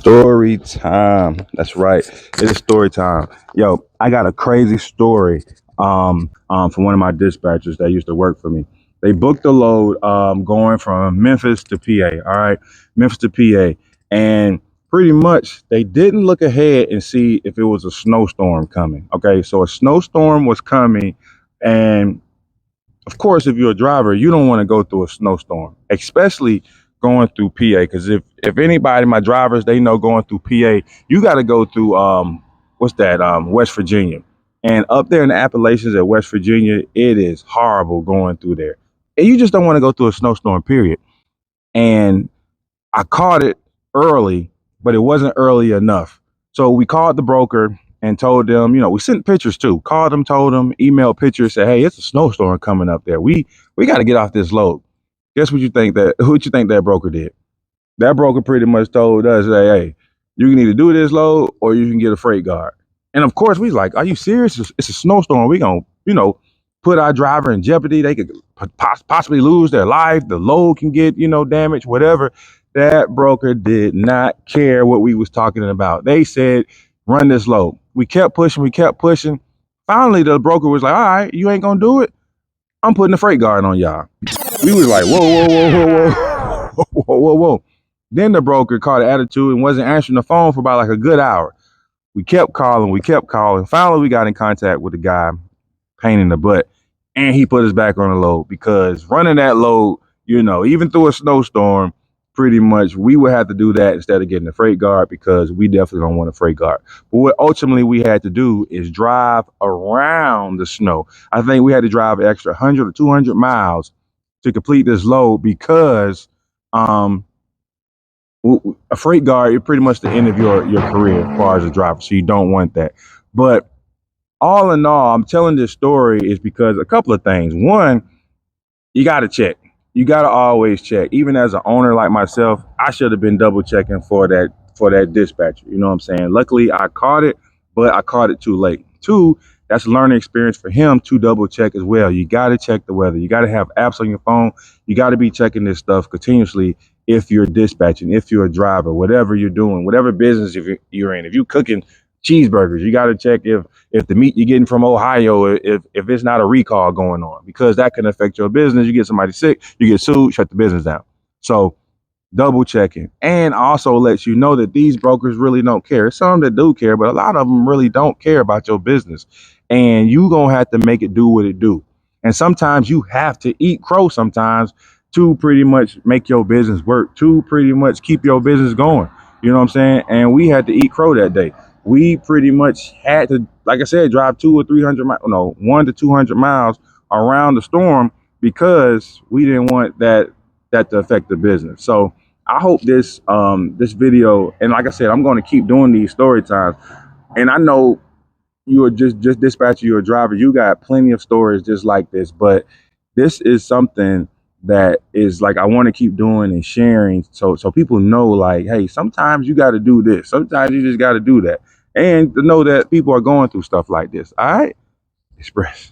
Story time. That's right. It is story time. Yo, I got a crazy story from one of my dispatchers that used to work for me. They booked a load going from Memphis to PA. All right. Memphis to PA. And pretty much they didn't look ahead and see if it was a snowstorm coming. Okay. So a snowstorm was coming. And of course, if you're a driver, you don't want to go through a snowstorm, especially going through PA. Because if anybody, my drivers, they know going through PA, you got to go through what's that? West Virginia, and up there in the Appalachians at West Virginia, it is horrible going through there, and you just don't want to go through a snowstorm. Period. And I caught it early, but it wasn't early enough. So we called the broker and told them, we sent pictures too. Called them, told them, emailed pictures, said, hey, it's a snowstorm coming up there. We got to get off this load. Guess what you think that broker did? That broker pretty much told us, hey, you can either do this load or you can get a freight guard. And of course, we was like, are you serious? It's a snowstorm. We gonna, put our driver in jeopardy. They could possibly lose their life. The load can get, damaged, whatever. That broker did not care what we was talking about. They said, run this load. We kept pushing. Finally, the broker was like, all right, you ain't gonna do it. I'm putting a freight guard on y'all. We was like, whoa. Then the broker caught an attitude and wasn't answering the phone for about like a good hour. We kept calling. Finally, we got in contact with the guy, pain in the butt, and he put us back on the load, because running that load, even through a snowstorm, pretty much we would have to do that instead of getting a freight guard, because we definitely don't want a freight guard. But what ultimately we had to do is drive around the snow. I think we had to drive an extra 100 or 200 miles to complete this load, because a freight guard is pretty much the end of your career as far as a driver. So you don't want that. But all in all, I'm telling this story is because a couple of things. One, you got to check. You got to always check. Even as an owner like myself, I should have been double checking for that dispatcher. You know what I'm saying? Luckily, I caught it, but I caught it too late. Two, that's a learning experience for him to double check as well. You got to check the weather. You got to have apps on your phone. You got to be checking this stuff continuously if you're dispatching, if you're a driver, whatever you're doing, whatever business you're in. If you're cooking cheeseburgers, you got to check if the meat you're getting from Ohio, if it's not a recall going on, because that can affect your business. You get somebody sick, you get sued, shut the business down. So double checking, and also lets you know that these brokers really don't care. Some that do care, but a lot of them really don't care about your business, and you gonna have to make it do what it do. And sometimes you have to eat crow sometimes to pretty much make your business work, to pretty much keep your business going. You know what I'm saying? And we had to eat crow that day. We pretty much had to, like I said, drive 1 to 200 miles around the storm, because we didn't want that to affect the business. So I hope this video, and like I said, I'm going to keep doing these story times. And I know you are just dispatcher, you're a driver, you got plenty of stories just like this, but this is something that is like I want to keep doing and sharing, so people know, like, hey, sometimes you got to do this, sometimes you just got to do that, and to know that people are going through stuff like this. All right, Express.